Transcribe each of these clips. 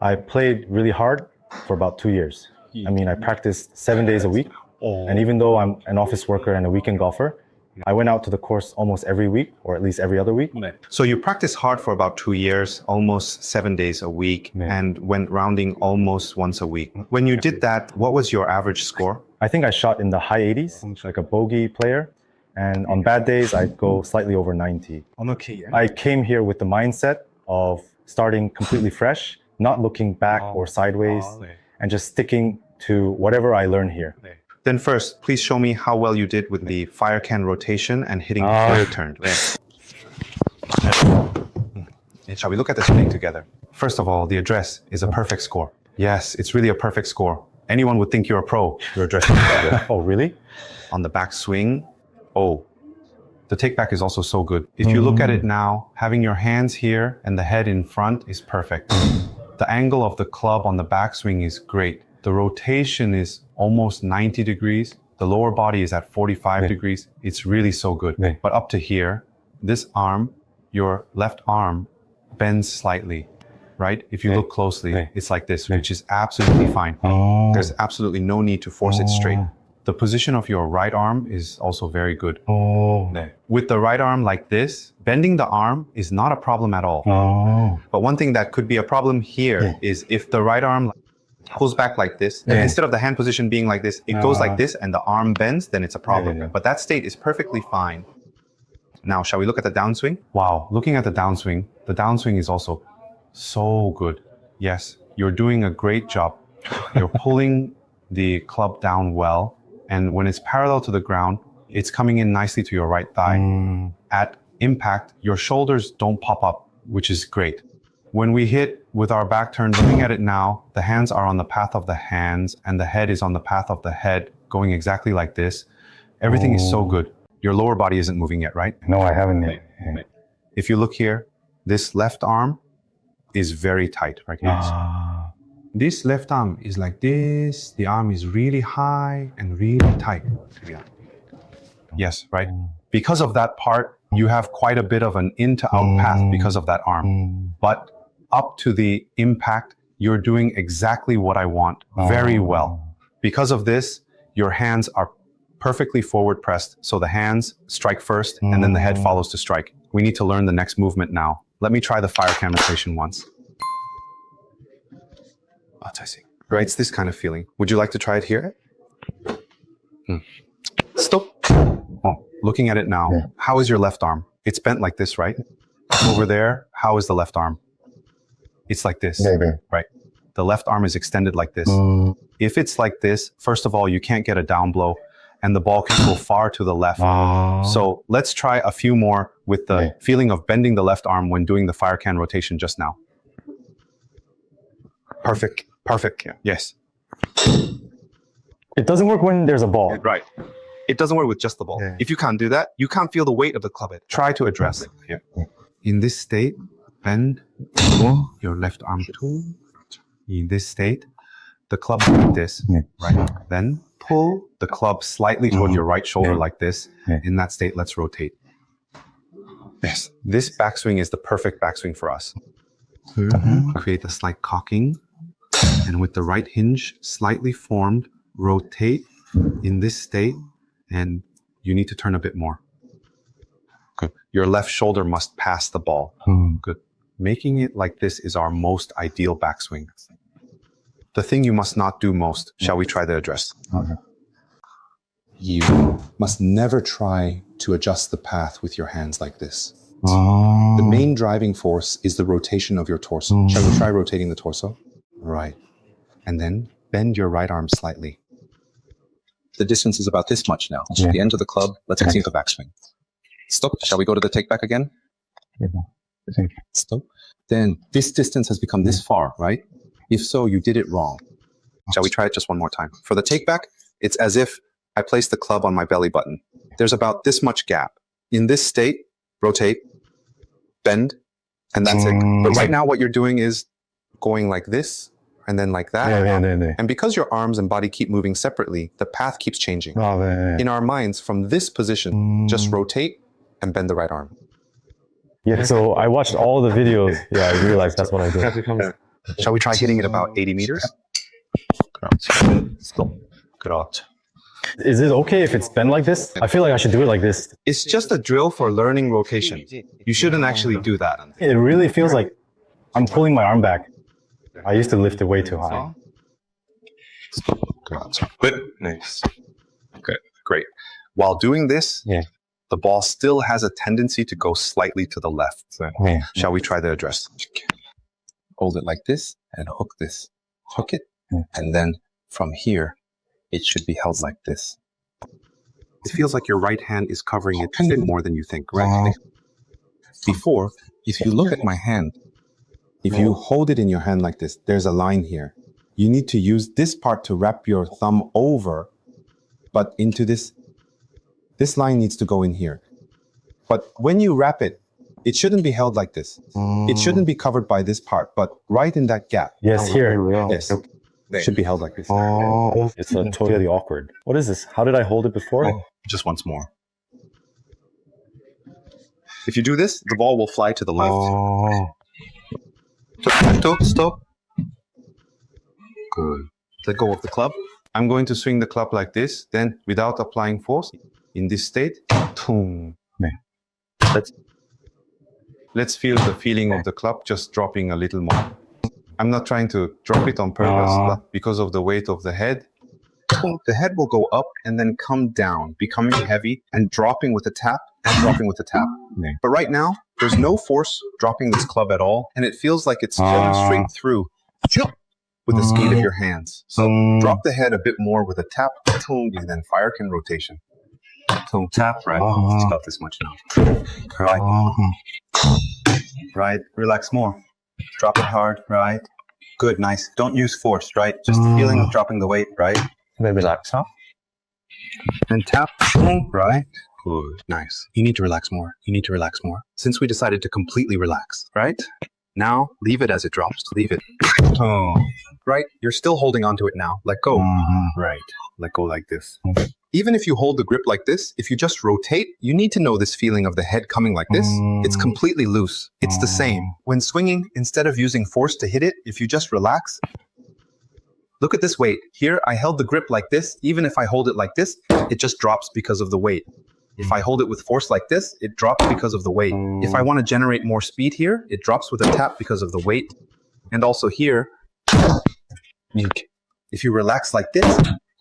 I played really hard for about 2 years. I mean, I practiced 7 days a week. And even though I'm an office worker and a weekend golfer, I went out to the course almost every week, or at least every other week. So you practiced hard for about 2 years, almost 7 days a week, and went rounding almost once a week. When you did that, what was your average score? I think I shot in the high 80s, like a bogey player. And on bad days, I'd go slightly over 90. I came here with the mindset of starting completely fresh, not looking back or sideways, and just sticking to whatever I learn here. Then first, please show me how well you did with the fire can rotation and hitting fire turn. Shall we look at the swing together? First of all, the address is a perfect score. Yes, it's really a perfect score. Anyone would think you're a pro. Your address is good. Oh, really? On the back swing, the take back is also so good. If you look at it now, having your hands here and the head in front is perfect. The angle of the club on the backswing is great. The rotation is almost 90 degrees. The lower body is at 45 degrees. It's really so good. But up to here, this arm, your left arm bends slightly, right? If you look closely, it's like this, which is absolutely fine. There's absolutely no need to force it straight. The position of your right arm is also very good. With the right arm like this, bending the arm is not a problem at all. But one thing that could be a problem here is if the right arm pulls back like this, and instead of the hand position being like this, it goes like this and the arm bends, then it's a problem. But that state is perfectly fine. Now, shall we look at the downswing? Wow, looking at the downswing is also so good. Yes, you're doing a great job. You're pulling the club down well. And when it's parallel to the ground, it's coming in nicely to your right thigh. At impact, your shoulders don't pop up, which is great. When we hit with our back turn, looking at it now, the hands are on the path of the hands and the head is on the path of the head, going exactly like this. Everything is so good. Your lower body isn't moving yet, right? No, I haven't yet. If you look here, this left arm is very tight, right? This left arm is like this. The arm is really high and really tight. Yes, right? Because of that part, you have quite a bit of an in to out path because of that arm. But up to the impact, you're doing exactly what I want very well. Because of this, your hands are perfectly forward pressed. So the hands strike first and then the head follows to strike. We need to learn the next movement now. Let me try the fire can rotation once. Right, it's this kind of feeling. Would you like to try it here? Stop. Looking at it now, how is your left arm? It's bent like this, right? Over there, how is the left arm? It's like this, right? The left arm is extended like this. If it's like this, first of all, you can't get a down blow and the ball can go far to the left. So let's try a few more with the feeling of bending the left arm when doing the fire can rotation just now. Perfect. Perfect. Yes. It doesn't work when there's a ball. Right. It doesn't work with just the ball. If you can't do that, you can't feel the weight of the club head. Try to address it. In this state, bend your left arm too. In this state, the club like this, right? Then pull the club slightly toward your right shoulder like this. In that state, let's rotate. Yes. This backswing is the perfect backswing for us. Create a slight cocking. And with the right hinge slightly formed, rotate in this state, and you need to turn a bit more. Good. Your left shoulder must pass the ball. Good. Making it like this is our most ideal backswing. The thing you must not do most. Shall we try the address? You must never try to adjust the path with your hands like this. The main driving force is the rotation of your torso. Shall we try rotating the torso? Right. And then bend your right arm slightly. The distance is about this much now. The end of the club. Let's continue the backswing. Stop. Shall we go to the take back again? Stop. Then this distance has become this far, right? If so, you did it wrong. Shall we try it just one more time? For the take back, it's as if I place the club on my belly button. There's about this much gap. In this state, rotate, bend, and that's it. But right now what you're doing is going like this, and then like that. And because your arms and body keep moving separately, the path keeps changing. In our minds, from this position, just rotate and bend the right arm. So I watched all the videos. I realized that's what I did. Shall we try hitting it about 80 meters? Stop. Is it okay if it's bent like this? I feel like I should do it like this. It's just a drill for learning rotation. You shouldn't actually do that. It really feels like I'm pulling my arm back. I used to lift it way too high. Good. Nice. Okay, great. While doing this, the ball still has a tendency to go slightly to the left. Shall we try the address? Hold it like this and hook this. Hook it. And then from here, it should be held like this. It feels like your right hand is covering it a bit more than you think, right? Before, if you look at my hand, if you hold it in your hand like this, there's a line here. You need to use this part to wrap your thumb over, but into this line needs to go in here. But when you wrap it, it shouldn't be held like this. It shouldn't be covered by this part, but right in that gap. Yes, here. Yes. It should be held like this. It's totally awkward. What is this? How did I hold it before? Just once more. If you do this, the ball will fly to the left. Stop. Good. Let go of the club. I'm going to swing the club like this, then without applying force, in this state, let's feel the feeling of the club just dropping a little more. I'm not trying to drop it on purpose, but because of the weight of the head, the head will go up and then come down, becoming heavy and dropping with a tap and dropping with a tap. But right now, there's no force dropping this club at all, and it feels like it's flowing straight through with the speed of your hands. So drop the head a bit more with a tap, and then fire can rotation. Tap, right? It's about this much now. Right, relax more. Drop it hard, right? Good, nice. Don't use force, right? Just the feeling of dropping the weight, right? Then relax, huh? And tap, right? Good, nice. You need to relax more. Since we decided to completely relax, right? Now, leave it as it drops. Leave it. Right? You're still holding onto it now. Let go. Right. Let go like this. Even if you hold the grip like this, if you just rotate, you need to know this feeling of the head coming like this. It's completely loose. It's the same. When swinging, instead of using force to hit it, if you just relax, look at this weight. Here, I held the grip like this. Even if I hold it like this, it just drops because of the weight. If I hold it with force like this, it drops because of the weight. If I want to generate more speed here, it drops with a tap because of the weight. And also here, if you relax like this,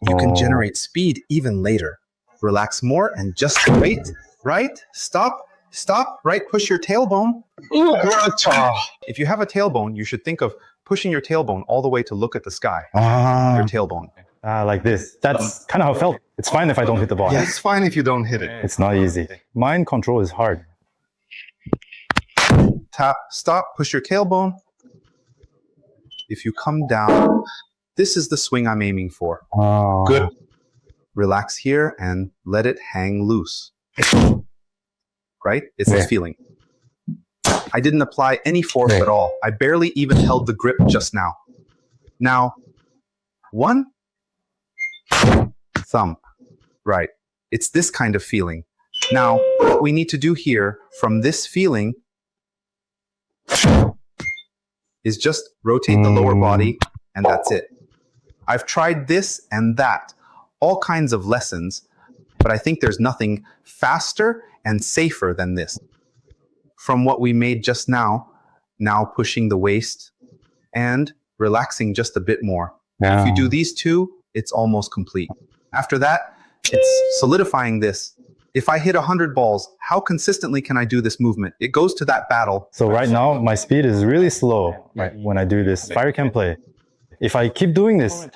you can generate speed even later. Relax more and just wait, right? Stop, right? Push your tailbone. If you have a tailbone, you should think of pushing your tailbone all the way to look at the sky. Your tailbone. Like this. That's kind of how it felt. It's fine if I don't hit the ball. Yeah, it's fine if you don't hit it. It's not easy. Mind control is hard. Tap, stop, push your tailbone. If you come down, this is the swing I'm aiming for. Good. Relax here and let it hang loose. Right? It's this feeling. I didn't apply any force at all. I barely even held the grip just now. Now, one thumb. Right. It's this kind of feeling. Now, what we need to do here from this feeling is just rotate the lower body, and that's it. I've tried this and that, all kinds of lessons, but I think there's nothing faster and safer than this. From what we made just now pushing the waist and relaxing just a bit more. If you do these two, it's almost complete. After that, it's solidifying this. If I hit 100 balls, how consistently can I do this movement? It goes to that battle. So right now, my speed is really slow when I do this fire can play. If I keep doing this,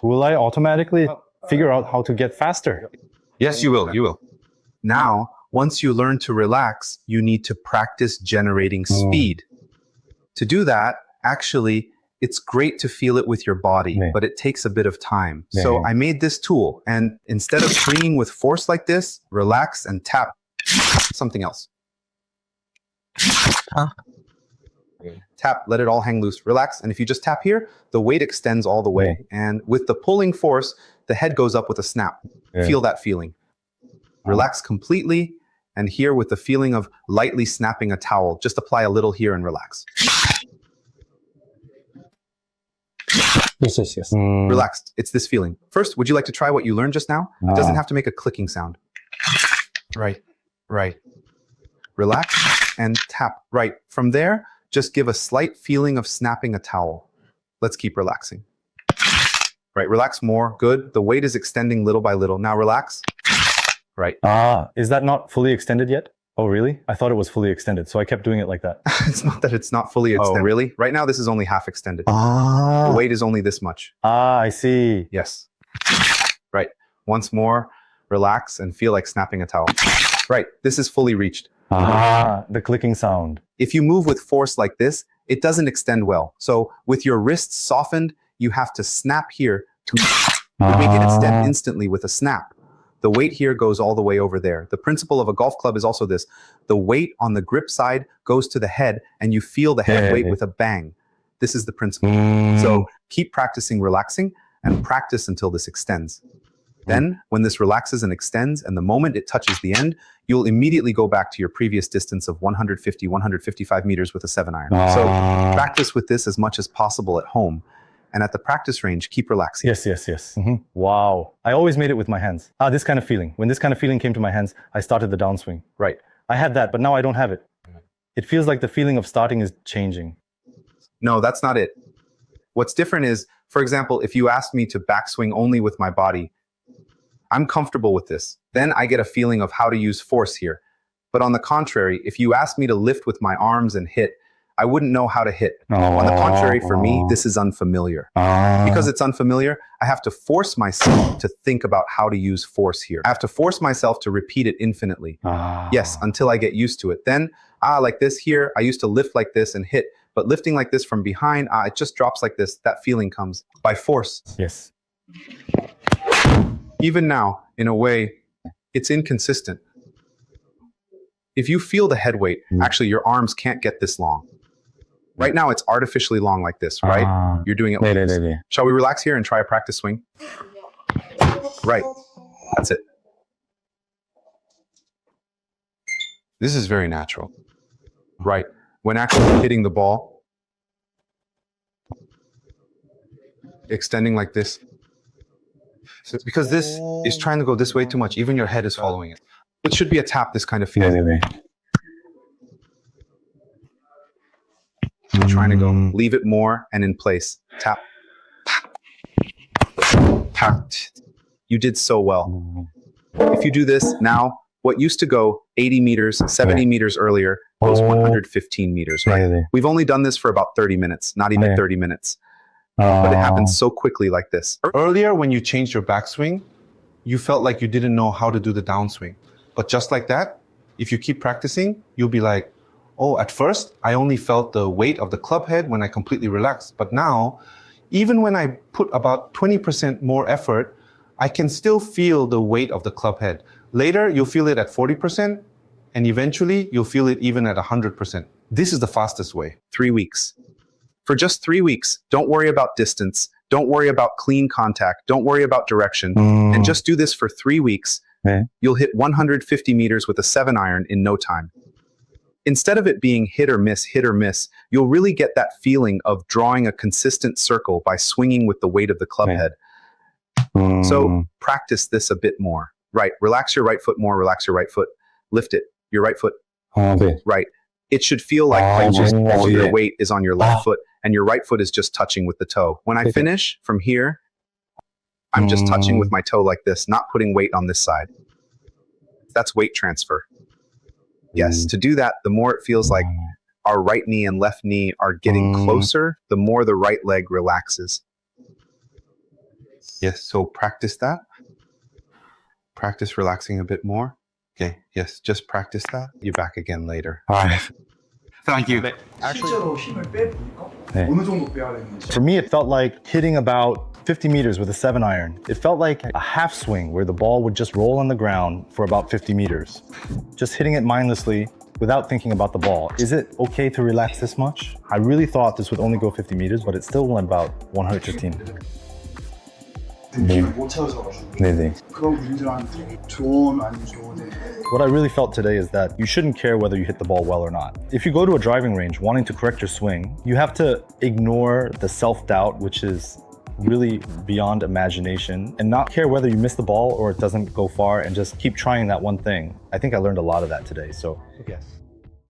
will I automatically figure out how to get faster? Yes, you will. You will. Now, once you learn to relax, you need to practice generating speed. To do that, actually, it's great to feel it with your body, but it takes a bit of time. So I made this tool, and instead of swinging with force like this, relax and tap something else. Tap, let it all hang loose, relax. And if you just tap here, the weight extends all the way. And with the pulling force, the head goes up with a snap. Feel that feeling. Relax completely. And here with the feeling of lightly snapping a towel, just apply a little here and relax. Yes. Relaxed. It's this feeling. First, would you like to try what you learned just now? It doesn't have to make a clicking sound. Right. Relax and tap. Right. From there, just give a slight feeling of snapping a towel. Let's keep relaxing. Right. Relax more. Good. The weight is extending little by little. Now relax. Right. Is that not fully extended yet? Oh, really? I thought it was fully extended, so I kept doing it like that. It's not that it's not fully extended. Oh, really? Right now, this is only half extended. The weight is only this much. I see. Yes. Right. Once more, relax and feel like snapping a towel. Right. This is fully reached. The clicking sound. If you move with force like this, it doesn't extend well. So with your wrists softened, you have to snap here to make it extend instantly with a snap. The weight here goes all the way over there. The principle of a golf club is also this. The weight on the grip side goes to the head and you feel the head weight with a bang. This is the principle. So keep practicing relaxing and practice until this extends. Then when this relaxes and extends and the moment it touches the end, you'll immediately go back to your previous distance of 150, 155 meters with a 7-iron. So practice with this as much as possible at home. And at the practice range, keep relaxing. Yes. Wow. I always made it with my hands. This kind of feeling. When this kind of feeling came to my hands, I started the downswing. Right. I had that, but now I don't have it. It feels like the feeling of starting is changing. No, that's not it. What's different is, for example, if you ask me to backswing only with my body, I'm comfortable with this. Then I get a feeling of how to use force here. But on the contrary, if you ask me to lift with my arms and hit, I wouldn't know how to hit. On the contrary, for me, this is unfamiliar. Because it's unfamiliar, I have to force myself to think about how to use force here. I have to force myself to repeat it infinitely. Yes, until I get used to it. Then, like this here, I used to lift like this and hit. But lifting like this from behind, it just drops like this. That feeling comes by force. Yes. Even now, in a way, it's inconsistent. If you feel the head weight, actually your arms can't get this long. Right now, it's artificially long like this, right? You're doing it like this. Shall we relax here and try a practice swing? Right. That's it. This is very natural. Right. When actually hitting the ball, extending like this. So it's because this is trying to go this way too much. Even your head is following it. It should be a tap, this kind of feeling. Trying to go. Leave it more and in place. Tap. Tap. You did so well. If you do this now, what used to go 80 meters, 70 meters earlier goes 115 meters, right? We've only done this for about 30 minutes, not even 30 minutes. But it happens so quickly like this. Earlier, when you changed your backswing, you felt like you didn't know how to do the downswing. But just like that, if you keep practicing, you'll be like, oh, at first, I only felt the weight of the club head when I completely relaxed. But now, even when I put about 20% more effort, I can still feel the weight of the club head. Later, you'll feel it at 40%, and eventually, you'll feel it even at 100%. This is the fastest way. 3 weeks. For just 3 weeks, don't worry about distance. Don't worry about clean contact. Don't worry about direction. And just do this for 3 weeks. You'll hit 150 meters with a 7-iron in no time. Instead of it being hit or miss, you'll really get that feeling of drawing a consistent circle by swinging with the weight of the club head. So practice this a bit more. Right. Relax your right foot more. Relax your right foot. Lift it. Your right foot. Right. It should feel like almost all your weight is on your left foot and your right foot is just touching with the toe. When I finish from here, I'm just touching with my toe like this, not putting weight on this side. That's weight transfer. Yes, to do that, the more it feels like our right knee and left knee are getting closer, the more the right leg relaxes. Yes, so practice that. Practice relaxing a bit more. Okay, yes, just practice that. You're back again later. All right. Thank you. 실제로 힘을 빼보니까 어느 정도 빼야 되는지. For me, it felt like hitting about 50 meters with a 7-iron. It felt like a half swing where the ball would just roll on the ground for about 50 meters. Just hitting it mindlessly without thinking about the ball. Is it okay to relax this much? I really thought this would only go 50 meters, but it still went about 115. 느낌을 못 찾아서가지고 그런 분들한테 좋은 아니면 좋은 What I really felt today is that you shouldn't care whether you hit the ball well or not. If you go to a driving range wanting to correct your swing, you have to ignore the self-doubt, which is really beyond imagination and not care whether you miss the ball or it doesn't go far and just keep trying that one thing. I think I learned a lot of that today. So Yes.